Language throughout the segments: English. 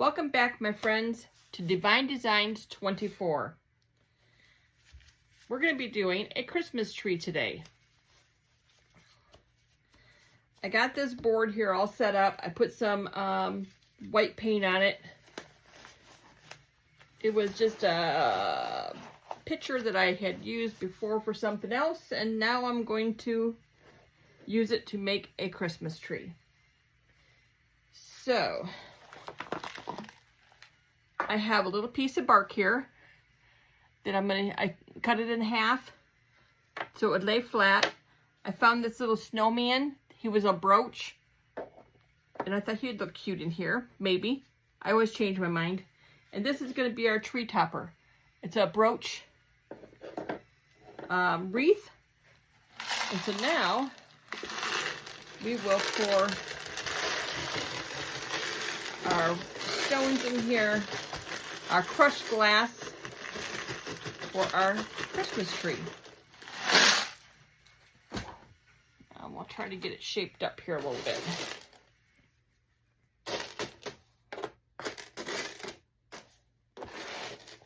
Welcome back, my friends, to Divine Designs 24. We're going to be doing a Christmas tree today. I got this board here all set up. I put some white paint on it. It was just a picture that I had used before for something else, and now I'm going to use it to make a Christmas tree. So, I have a little piece of bark here that I cut it in half so it would lay flat. I found this little snowman. He was a brooch, and I thought he'd look cute in here, maybe. I always change my mind. And this is going to be our tree topper. It's a brooch wreath. And so now we will pour our stones in here, our crushed glass for our Christmas tree. We'll try to get it shaped up here a little bit.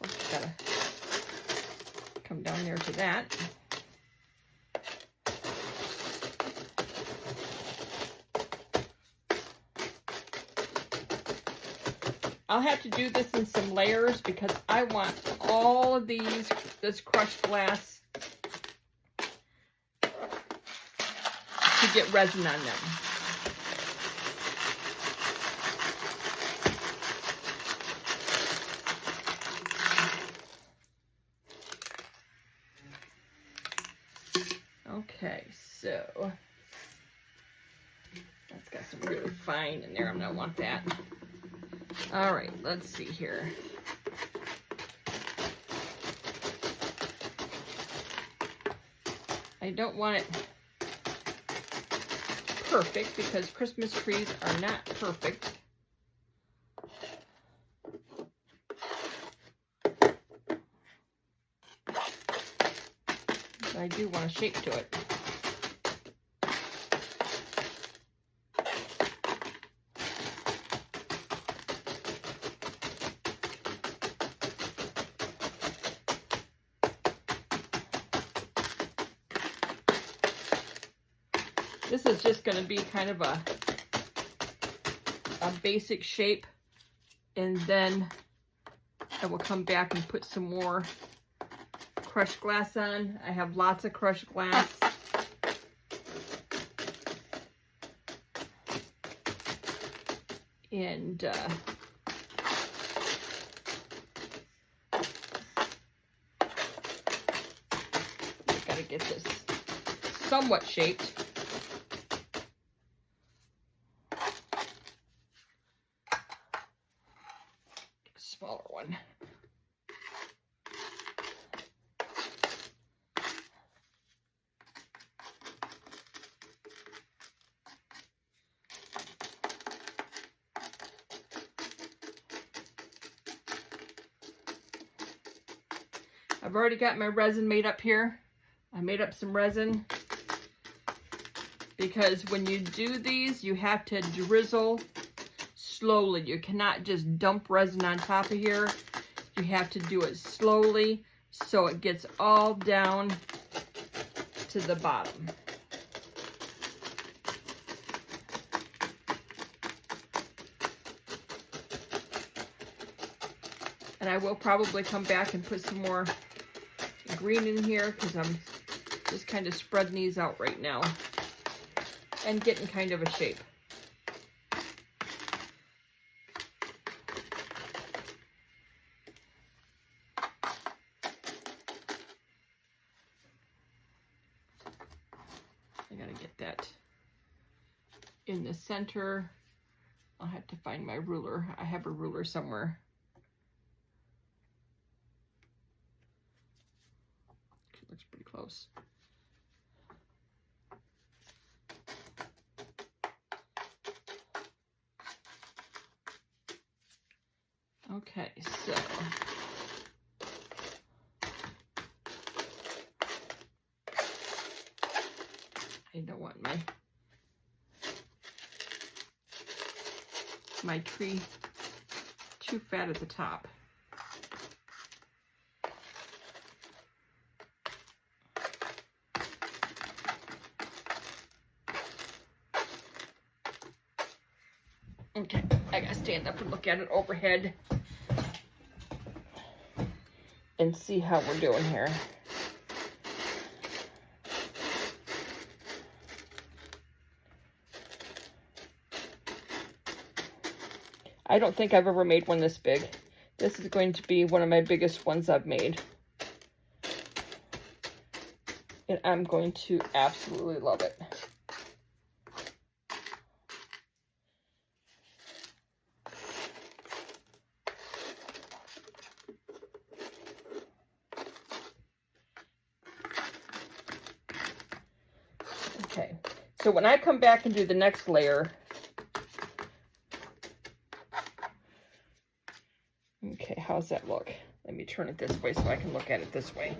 Just gotta come down there to that. I'll have to do this in some layers because I want all of this crushed glass to get resin on them. Okay, so that's got some really fine in there. I'm gonna want that. All right, let's see here. I don't want it perfect because Christmas trees are not perfect. But I do want a shape to it. This is just going to be kind of a basic shape, and then I will come back and put some more crushed glass on. I have lots of crushed glass. And I've got to get this somewhat shaped. Smaller one. I've already got my resin made up here. I made up some resin because when you do these, you have to drizzle slowly. You cannot just dump resin on top of here. You have to do it slowly so it gets all down to the bottom. And I will probably come back and put some more green in here because I'm just kind of spreading these out right now and getting kind of a shape. I gotta get that in the center. I'll have to find my ruler. I have a ruler somewhere. It looks pretty close. Okay, so I don't want my tree too fat at the top. Okay, I gotta stand up and look at it overhead and see how we're doing here. I don't think I've ever made one this big. This is going to be one of my biggest ones I've made. And I'm going to absolutely love it. Okay, so when I come back and do the next layer, okay, how's that look? Let me turn it this way so I can look at it this way.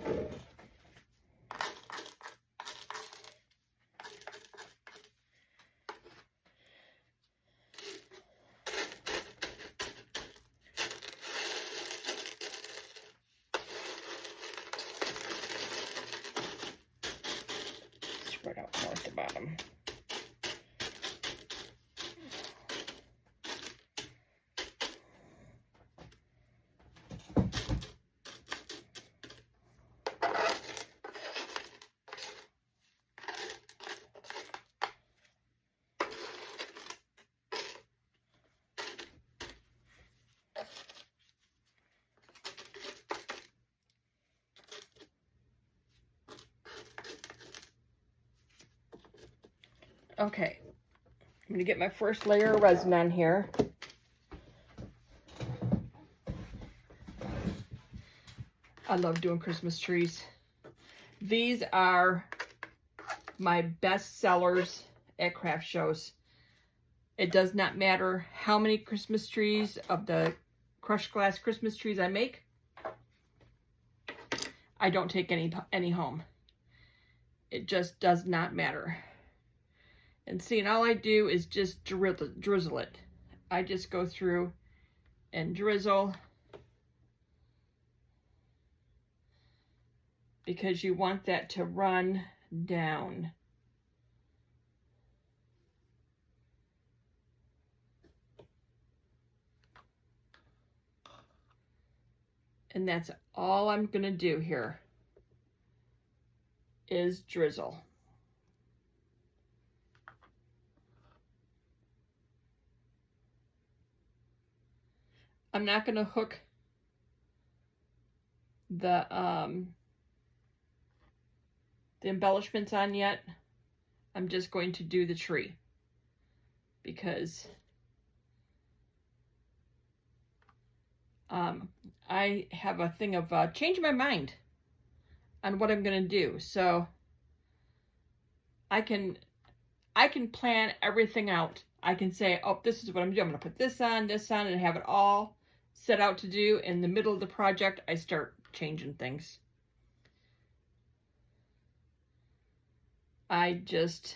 Spread out more at the bottom. Okay, I'm going to get my first layer of resin on here. I love doing Christmas trees. These are my best sellers at craft shows. It does not matter how many Christmas trees of the crushed glass Christmas trees I make. I don't take any home. It just does not matter. And see, and all I do is just drizzle it. I just go through and drizzle, because you want that to run down. And that's all I'm gonna do here is drizzle. I'm not going to hook the embellishments on yet. I'm just going to do the tree, because I have a thing of changing my mind on what I'm going to do. So I can plan everything out. I can say, oh, this is what I'm doing. I'm going to put this on, and have it all set out to do. In the middle of the project, I start changing things. I guess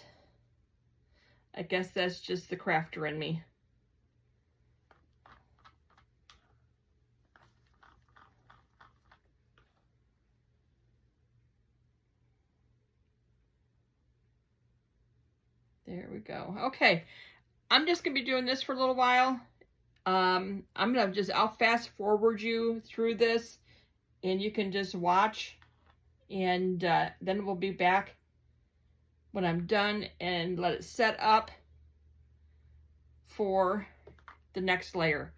that's just the crafter in me. There we go. Okay. I'm just going to be doing this for a little while. I'll fast forward you through this, and you can just watch, and then we'll be back when I'm done and let it set up for the next layer.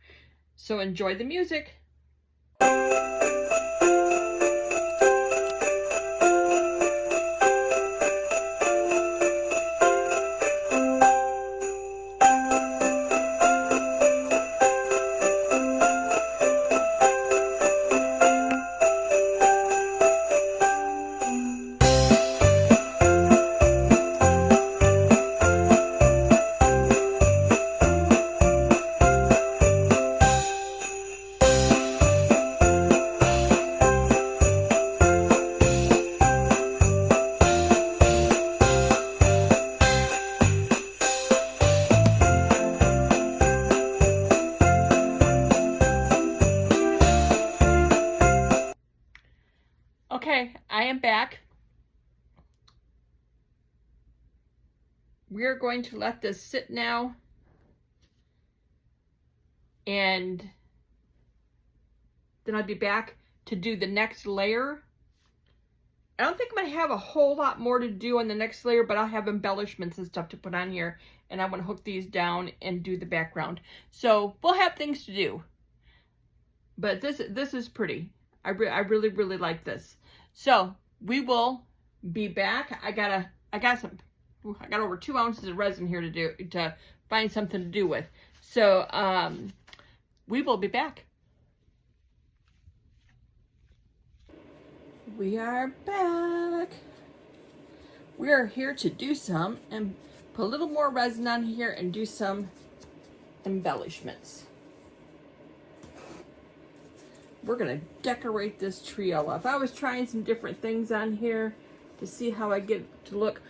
So enjoy the music. we're going to let this sit now, and then I'll be back to do the next layer. I don't think I'm going to have a whole lot more to do on the next layer, but I'll have embellishments and stuff to put on here, and I want to hook these down and do the background. So we'll have things to do, but this is pretty. I really, really like this. So we will be back. I got over 2 ounces of resin here to find something to do with. So we will be back. We are back. We are here to do some and put a little more resin on here and do some embellishments. We're gonna decorate this tree all up. I was trying some different things on here to see how I get it to look.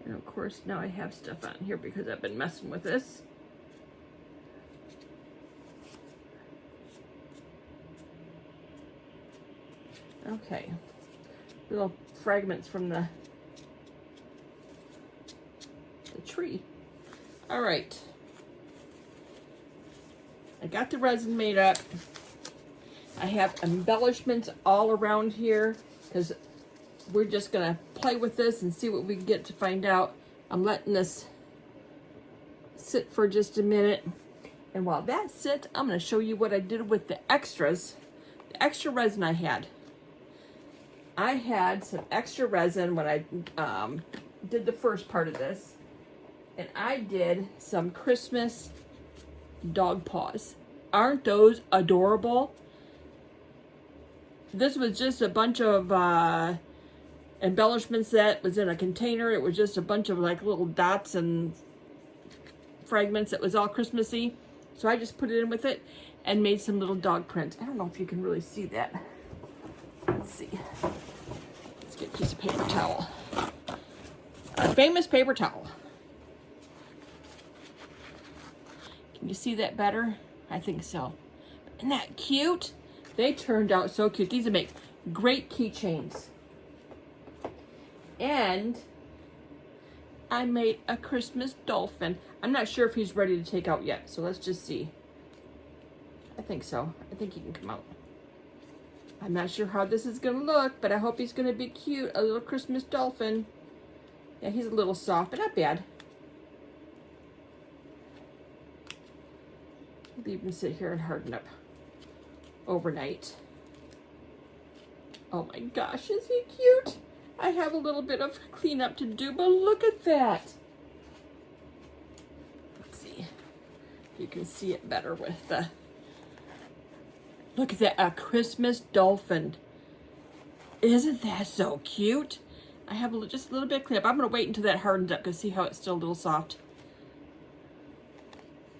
And of course now I have stuff on here because I've been messing with this. Okay, little fragments from the tree. All right, I got the resin made up. I have embellishments all around here because we're just gonna play with this and see what we can get to find out. I'm letting this sit for just a minute, and while that sits, I'm gonna show you what I did with the extras, the extra resin I had. I had some extra resin when I did the first part of this, and I did some Christmas dog paws. Aren't those adorable? This was just a bunch of embellishments that was in a container. It was just a bunch of like little dots and fragments. It was all Christmassy. So I just put it in with it and made some little dog prints. I don't know if you can really see that. Let's see. Let's get a piece of paper towel. Our famous paper towel. Can you see that better? I think so. Isn't that cute? They turned out so cute. These would make great keychains. And I made a Christmas dolphin. I'm not sure if he's ready to take out yet, so let's just see. I think so. I think he can come out. I'm not sure how this is going to look, but I hope he's going to be cute. A little Christmas dolphin. Yeah, he's a little soft, but not bad. Leave him sit here and harden up overnight. Oh my gosh, is he cute? I have a little bit of cleanup to do, but look at that. Let's see if you can see it better with the... Look at that, a Christmas dolphin. Isn't that so cute? I have just a little bit of cleanup. I'm going to wait until that hardens up to see how it's still a little soft.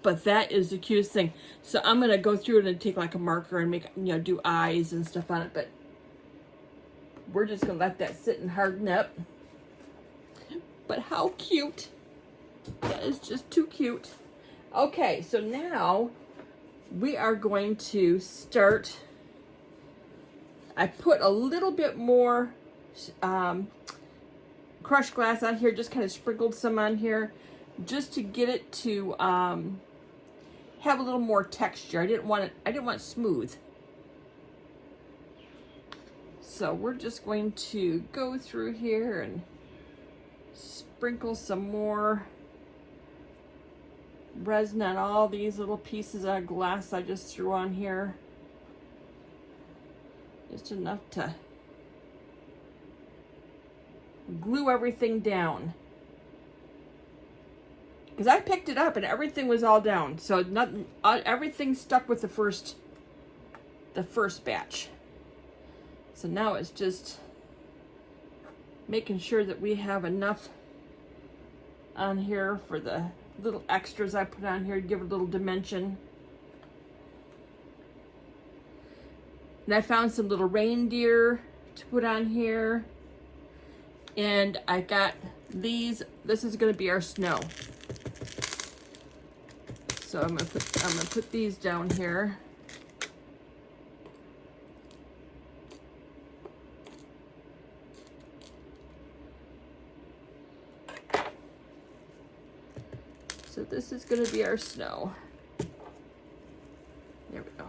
But that is the cutest thing. So I'm going to go through it and take like a marker and make, do eyes and stuff on it. But we're just going to let that sit and harden up. But how cute. That is just too cute. Okay, so now we are going to start. I put a little bit more crushed glass on here, just kind of sprinkled some on here just to get it to have a little more texture. I didn't want it smooth. So we're just going to go through here and sprinkle some more resin on all these little pieces of glass I just threw on here. Just enough to glue everything down. Because I picked it up and everything was all down. So nothing, everything stuck with the first batch. So now it's just making sure that we have enough on here for the little extras I put on here to give it a little dimension. And I found some little reindeer to put on here. And I got these. This is going to be our snow. So I'm gonna put these down here. So this is going to be our snow. There we go.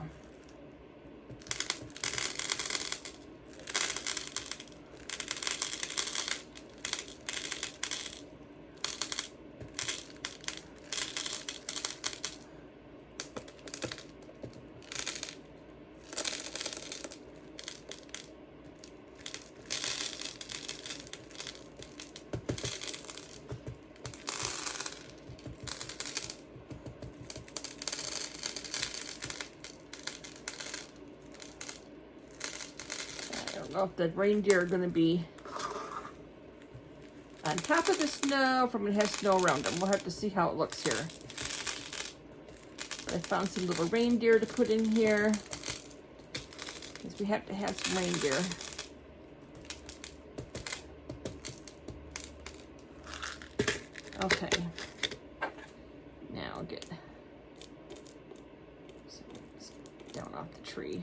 I don't know if the reindeer are going to be on top of the snow, if I'm going to have snow around them. We'll have to see how it looks here. But I found some little reindeer to put in here, because we have to have some reindeer. Okay. Now I'll get some down off the tree.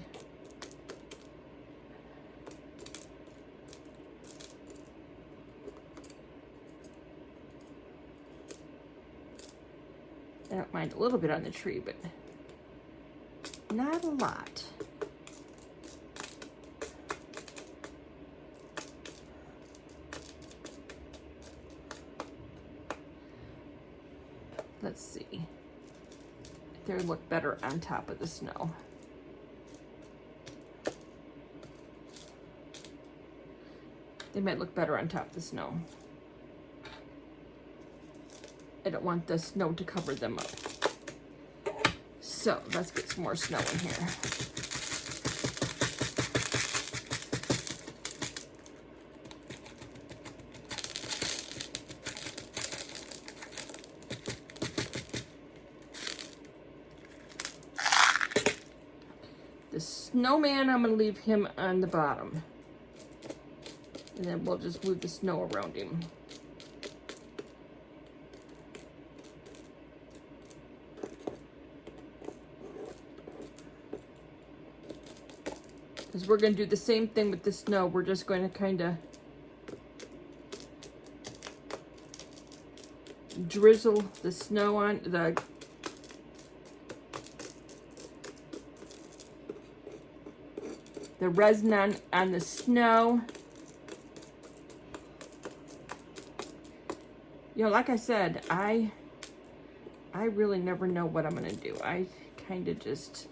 I don't mind a little bit on the tree, but not a lot. Let's see if they look better on top of the snow. They might look better on top of the snow. I don't want the snow to cover them up. So let's get some more snow in here. The snowman, I'm going to leave him on the bottom. And then we'll just move the snow around him. Because we're going to do the same thing with the snow. We're just going to kind of drizzle the snow on the resin on the snow. You know, like I said, I really never know what I'm going to do. I kind of just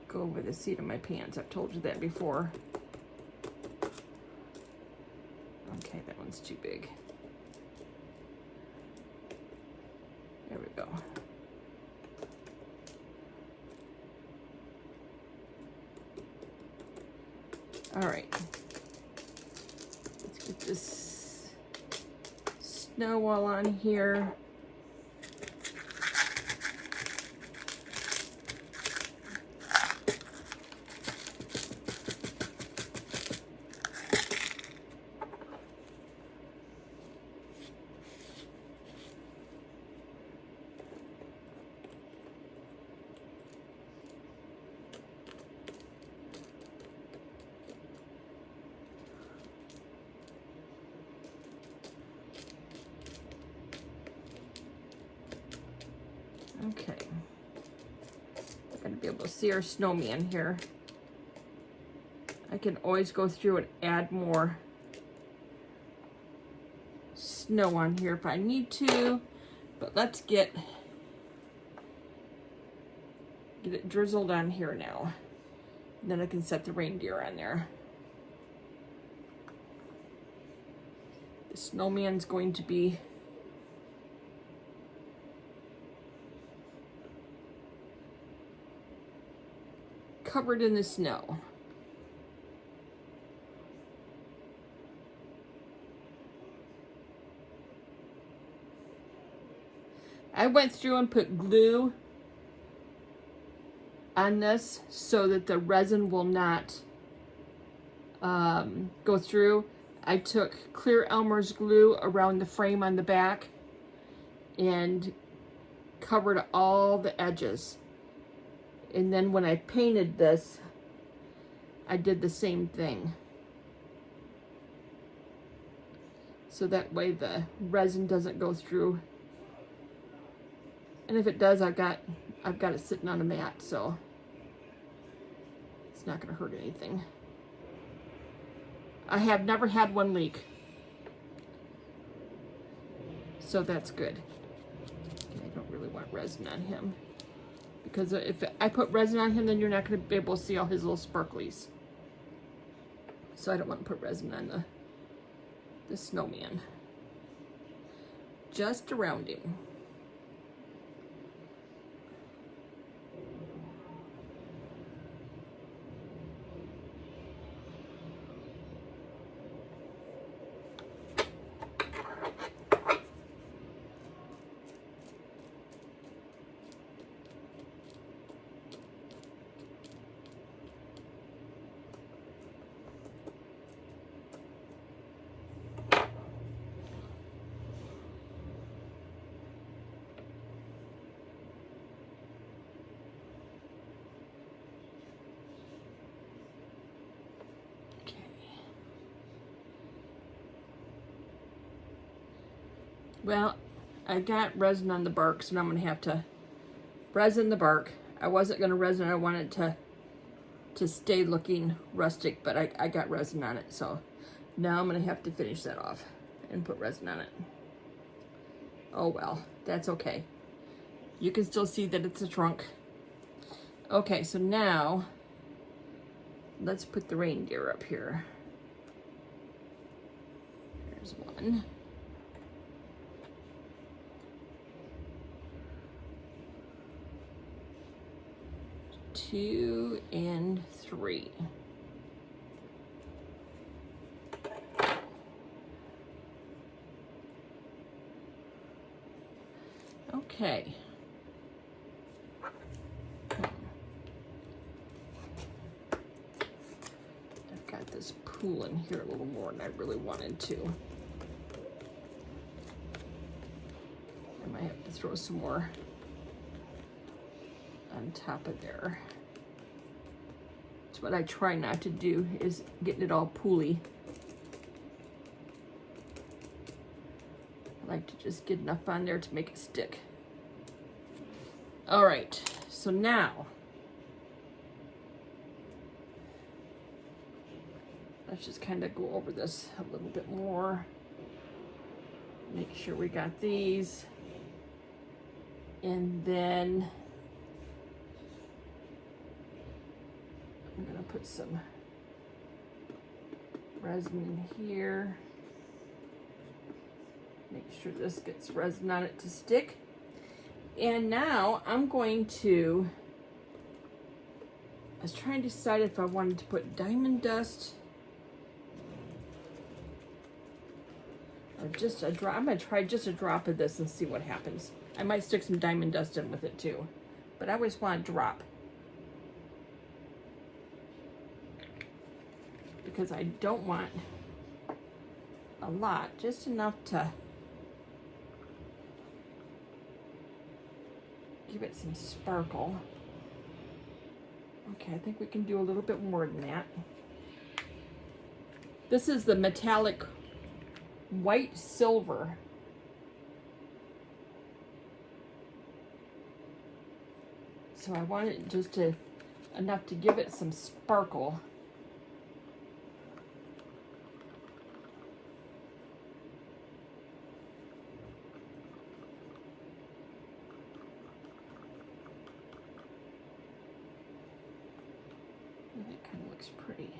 go over the seat of my pants. I've told you that before. Okay, that one's too big. There we go. All right. Let's get this snow all on here. Okay, I'm gonna be able to see our snowman here. I can always go through and add more snow on here if I need to, but let's get it drizzled on here now. And then I can set the reindeer on there. The snowman's going to be covered in the snow. I went through and put glue on this so that the resin will not go through. I took clear Elmer's glue around the frame on the back and covered all the edges. And then when I painted this, I did the same thing. so that way the resin doesn't go through. And if it does, I've got it sitting on a mat, so it's not going to hurt anything. I have never had one leak, so that's good. Okay, I don't really want resin on him, because if I put resin on him, then you're not going to be able to see all his little sparklies. So I don't want to put resin on the snowman. Just around him. Well, I got resin on the bark, so now I'm going to have to resin the bark. I wasn't going to resin, I wanted to stay looking rustic, but I got resin on it, so now I'm going to have to finish that off and put resin on it. Oh well, that's okay. You can still see that it's a trunk. Okay, so now let's put the reindeer up here. There's one. 2 and 3. Okay. I've got this pool in here a little more than I really wanted to. I might have to throw some more on top of there. That's what I try not to do, is getting it all pooly. I like to just get enough on there to make it stick. All right, so now let's just kind of go over this a little bit more. Make sure we got these. And then I'm gonna put some resin in here. Make sure this gets resin on it to stick. And now I'm going to, I was trying to decide if I wanted to put diamond dust or just a drop. I'm gonna try just a drop of this and see what happens. I might stick some diamond dust in with it too, but I always want a drop, because I don't want a lot, just enough to give it some sparkle. Okay, I think we can do a little bit more than that. This is the metallic white silver. So I want it just to enough to give it some sparkle. That kind of looks pretty.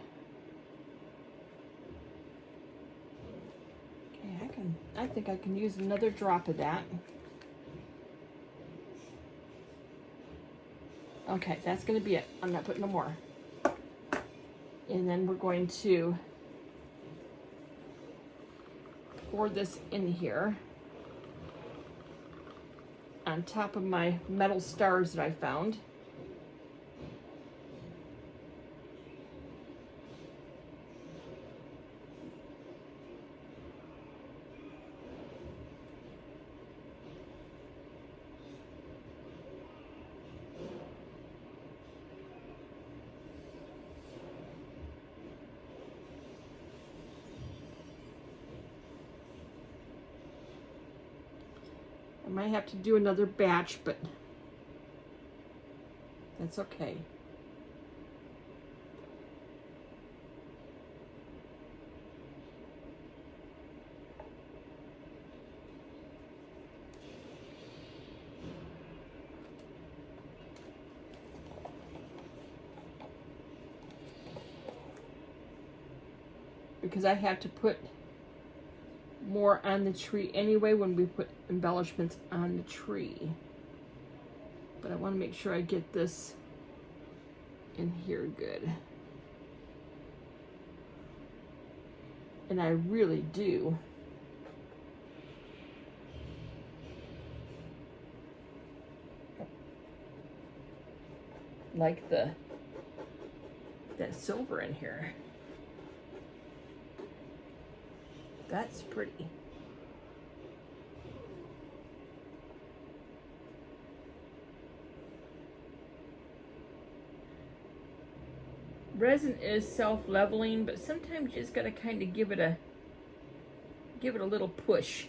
Okay, I think I can use another drop of that. Okay, that's going to be it. I'm not putting no more. And then we're going to pour this in here on top of my metal stars that I found. might have to do another batch, but that's okay. Because I have to put more on the tree anyway when we put embellishments on the tree. But I want to make sure I get this in here good. And I really do like that silver in here. That's pretty. Resin is self-leveling, but sometimes you just gotta kind of give it a little push.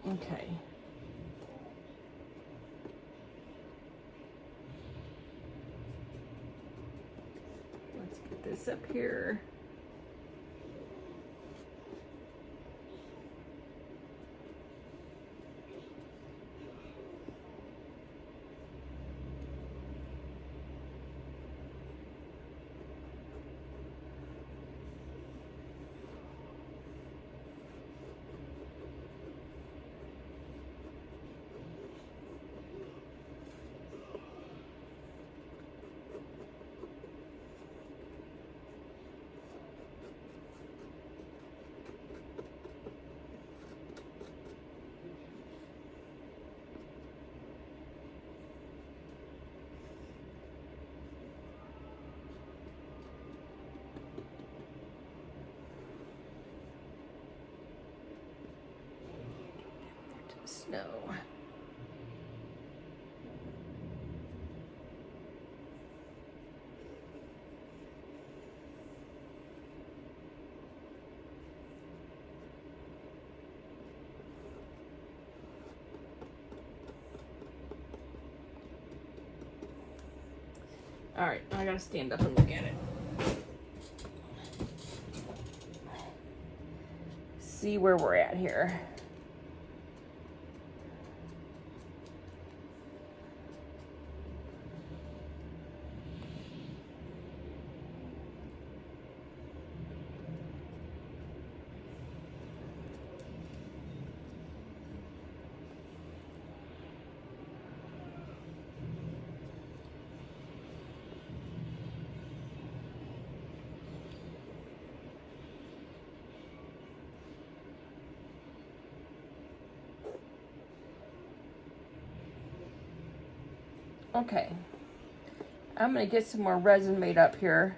Okay. Let's get this up here. Snow. All right, I gotta stand up and look at it. See where we're at here. Okay, I'm gonna get some more resin made up here,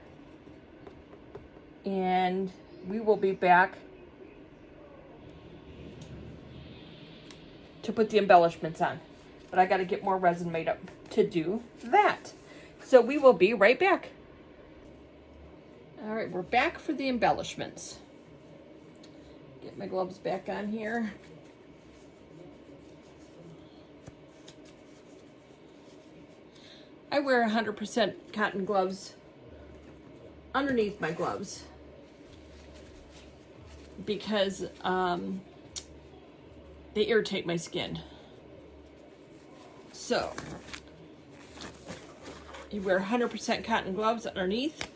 and we will be back to put the embellishments on. But I gotta get more resin made up to do that. So we will be right back. All right, we're back for the embellishments. Get my gloves back on here. I wear 100% cotton gloves underneath my gloves because they irritate my skin. So you wear 100% cotton gloves underneath.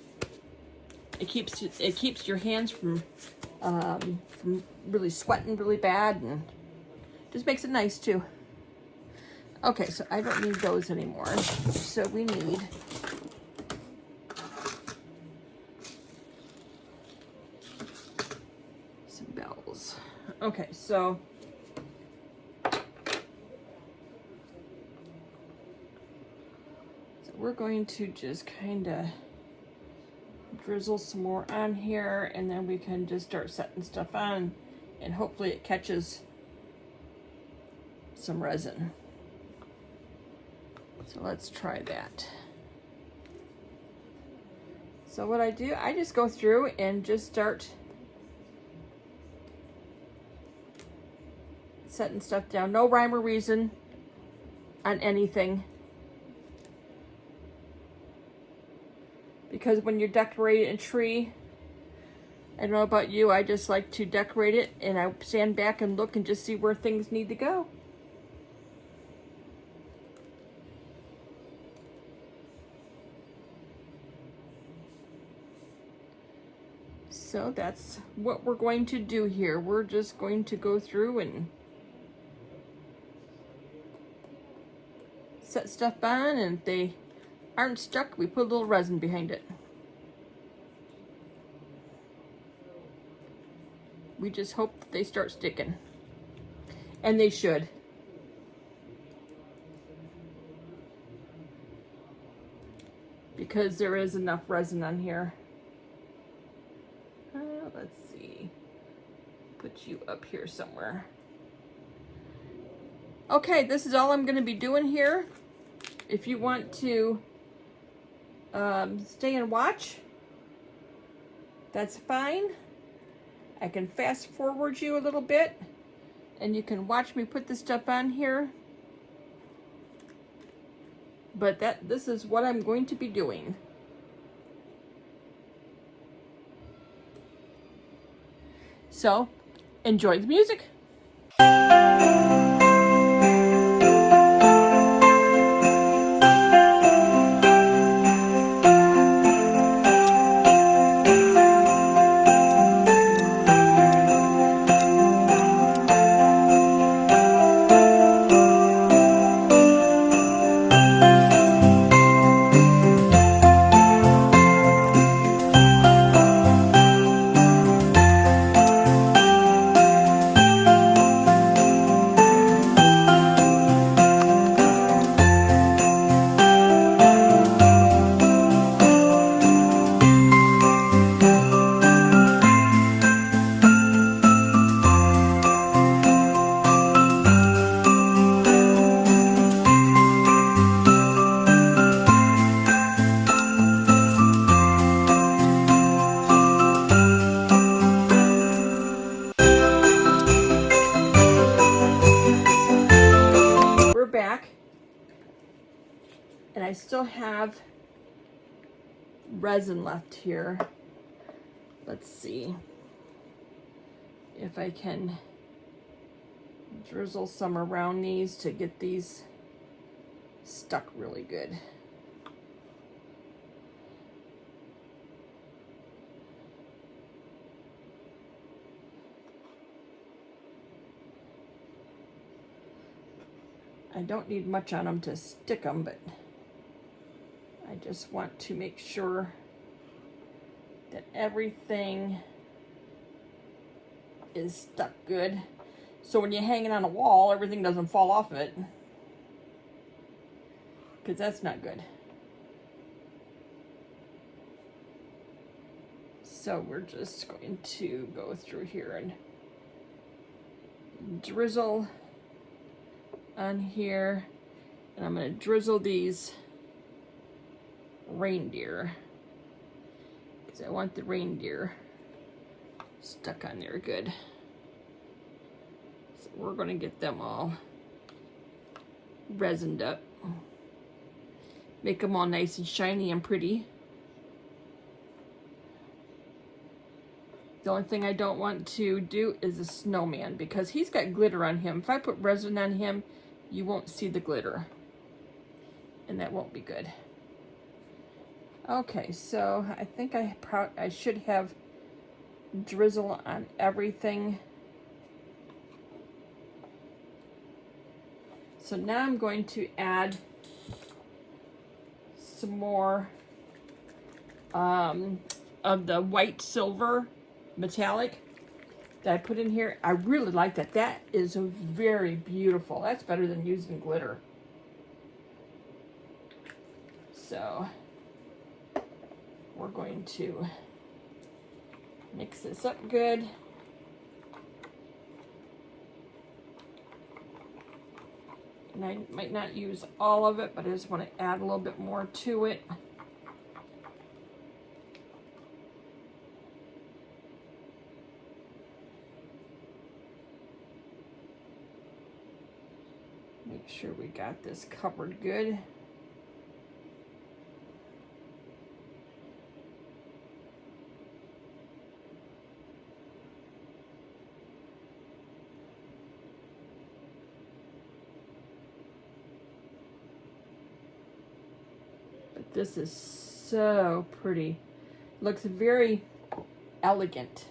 It keeps your hands from really sweating really bad, and just makes it nice too. Okay, so I don't need those anymore. So we need some bells. Okay, so we're going to just kind of drizzle some more on here, and then we can just start setting stuff on, and hopefully it catches some resin. So let's try that. So what I do, I just go through and just start setting stuff down. No rhyme or reason on anything. Because when you're decorating a tree, I don't know about you, I just like to decorate it and I stand back and look and just see where things need to go. So that's what we're going to do here. We're just going to go through and set stuff on, and if they aren't stuck, we put a little resin behind it. We just hope that they start sticking. And they should. Because there is enough resin on here. Let's see. Put you up here somewhere. Okay, this is all I'm going to be doing here. If you want to stay and watch, that's fine. I can fast forward you a little bit and you can watch me put this stuff on here. But this is what I'm going to be doing. So, enjoy the music. Back, and I still have resin left here. Let's see if I can drizzle some around these to get these stuck really good. I don't need much on them to stick them, but I just want to make sure that everything is stuck good. So when you hang it on a wall, everything doesn't fall off of it. Because that's not good. So we're just going to go through here and drizzle on here, and I'm going to drizzle these reindeer because I want the reindeer stuck on there good. So we're going to get them all resined up, make them all nice and shiny and pretty. The only thing I don't want to do is a snowman because he's got glitter on him. If I put resin on him, you won't see the glitter, and that won't be good. Okay, so I think I should have drizzle on everything. So now I'm going to add some more of the white silver metallic that I put in here. I really like that. That is very beautiful. That's better than using glitter. So we're going to mix this up good. And I might not use all of it, but I just want to add a little bit more to it. Make sure we got this covered good. But this is so pretty. Looks very elegant.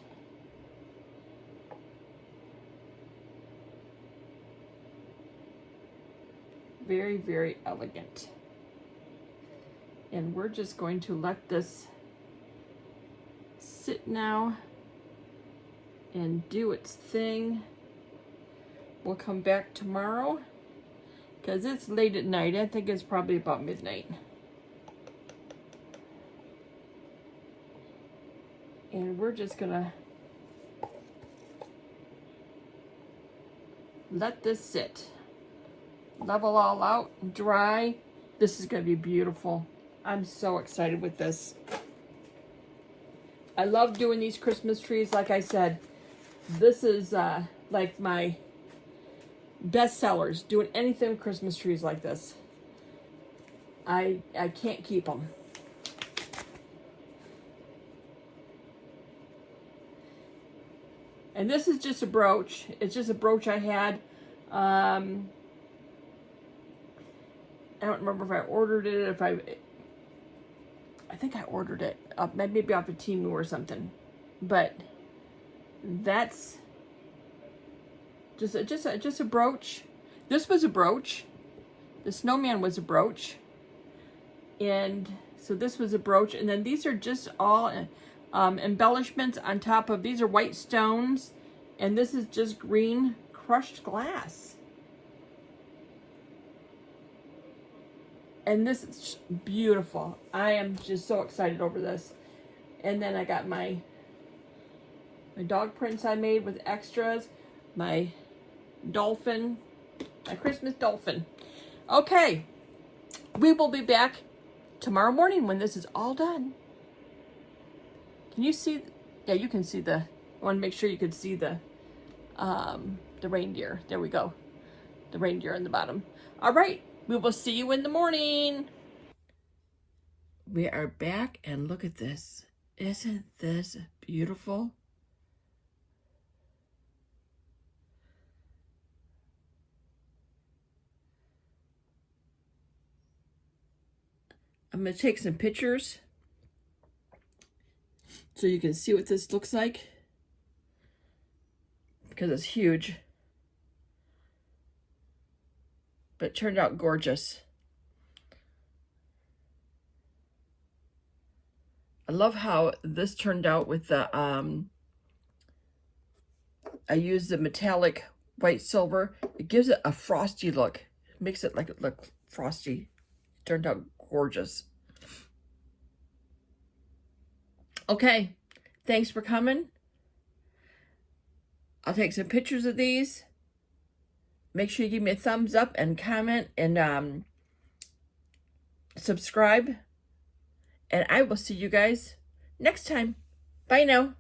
Very, very elegant. And we're just going to let this sit now and do its thing. We'll come back tomorrow because it's late at night. I think it's probably about midnight. And we're just gonna let this sit. Level all out, dry. This is gonna be beautiful. I'm so excited with this. I love doing these Christmas trees. Like I said, this is like my best sellers, doing anything with Christmas trees like this. I can't keep them. And this is just a brooch. It's just a brooch I had. I don't remember if I ordered it, if I think I ordered it, maybe off of Temu or something. But that's just a brooch. This was a brooch. The snowman was a brooch. And so this was a brooch. And then these are just all embellishments on top of, these are white stones. And this is just green crushed glass. And this is beautiful. I am just so excited over this. And then I got my dog prints I made with extras. My dolphin. My Christmas dolphin. Okay. We will be back tomorrow morning when this is all done. Can you see? Yeah, you can see the... I want to make sure you can see the reindeer. There we go. The reindeer in the bottom. All right. We will see you in the morning. We are back and look at this. Isn't this beautiful? I'm going to take some pictures so you can see what this looks like because it's huge. But it turned out gorgeous. I love how this turned out with the, I used the metallic white silver. It gives it a frosty look. It makes it like it look frosty. It turned out gorgeous. Okay, thanks for coming. I'll take some pictures of these. Make sure you give me a thumbs up and comment and subscribe. And I will see you guys next time. Bye now.